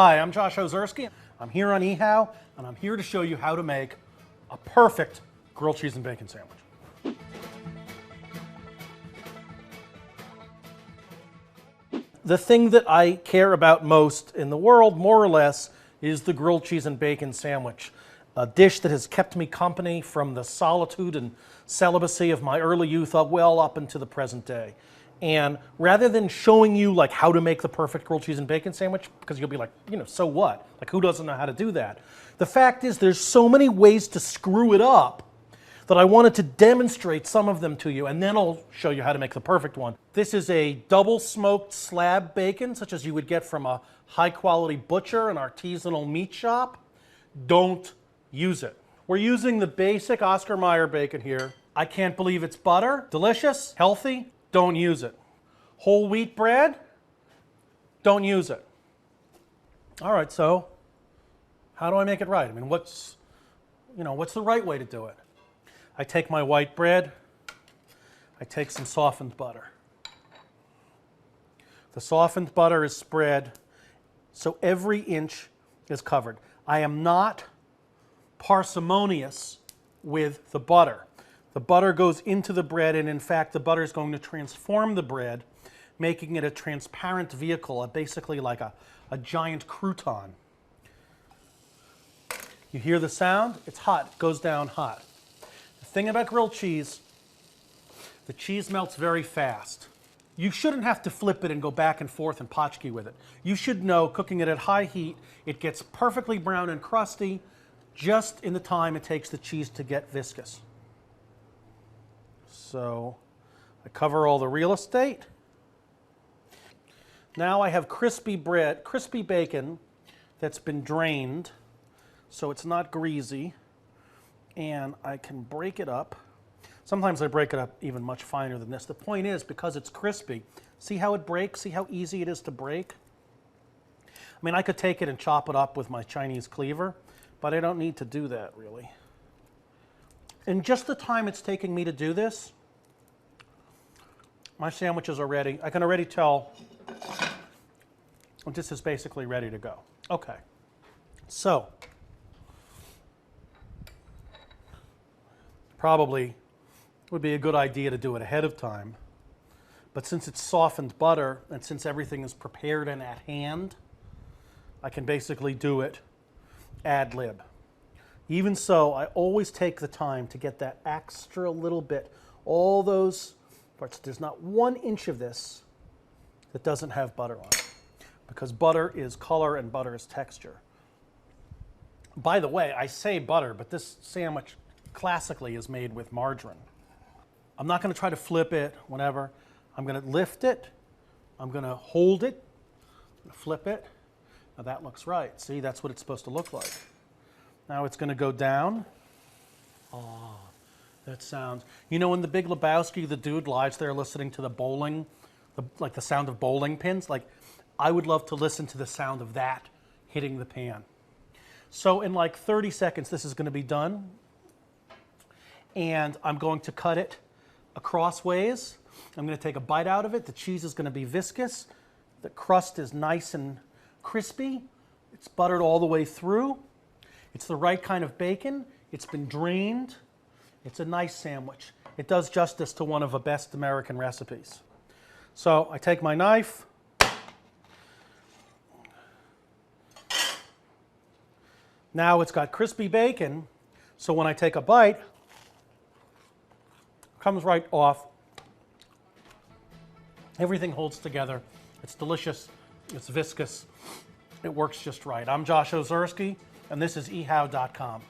Hi, I'm Josh Ozersky. I'm here on eHow, and I'm here to show you how to make a perfect grilled cheese and bacon sandwich. The thing that I care about most in the world, more or less, is the grilled cheese and bacon sandwich. A dish that has kept me company from the solitude and celibacy of my early youth well up into the present day. And rather than showing you like how to make the perfect grilled cheese and bacon sandwich, because you'll be like, so what? Like, who doesn't know how to do that? The fact is there's so many ways to screw it up that I wanted to demonstrate some of them to you, and then I'll show you how to make the perfect one. This is a double smoked slab bacon, such as you would get from a high quality butcher, an artisanal meat shop. Don't use it. We're using the basic Oscar Mayer bacon here. I can't believe it's butter. Delicious, healthy. Don't use it. Whole wheat bread, don't use it. All right, so how do I make it right? I mean, what's the right way to do it? I take my white bread, I take some softened butter. The softened butter is spread so every inch is covered. I am not parsimonious with the butter. The butter goes into the bread, and in fact, the butter is going to transform the bread, making it a transparent vehicle, basically like a giant crouton. You hear the sound? It's hot. It goes down hot. The thing about grilled cheese, the cheese melts very fast. You shouldn't have to flip it and go back and forth and potchkey with it. You should know, cooking it at high heat, it gets perfectly brown and crusty just in the time it takes the cheese to get viscous. So I cover all the real estate. Now I have crispy bread, crispy bacon that's been drained so it's not greasy, and I can break it up. Sometimes I break it up even much finer than this. The point is, because it's crispy, see how it breaks? See how easy it is to break? I mean, I could take it and chop it up with my Chinese cleaver, but I don't need to do that really. In just the time it's taking me to do this, my sandwiches are ready. I can already tell this is basically ready to go. Okay, so probably would be a good idea to do it ahead of time, but since it's softened butter and since everything is prepared and at hand, I can basically do it ad lib. Even so, I always take the time to get that extra little bit, all those parts. There's not 1 inch of this that doesn't have butter on it, because butter is color and butter is texture. By the way, I say butter, but this sandwich classically is made with margarine. I'm not going to try to flip it, whatever. I'm going to lift it. I'm going to hold it, flip it. Now that looks right. See, that's what it's supposed to look like. Now it's going to go down. Oh, that sounds. In The Big Lebowski, the dude lies there listening to the bowling, like the sound of bowling pins. Like, I would love to listen to the sound of that hitting the pan. So in like 30 seconds, this is going to be done. And I'm going to cut it across ways. I'm going to take a bite out of it. The cheese is going to be viscous. The crust is nice and crispy. It's buttered all the way through. It's the right kind of bacon. It's been drained. It's a nice sandwich. It does justice to one of the best American recipes. So I take my knife. Now it's got crispy bacon, so when I take a bite, it comes right off. Everything holds together. It's delicious. It's viscous. It works just right. I'm Josh Ozersky, and this is eHow.com.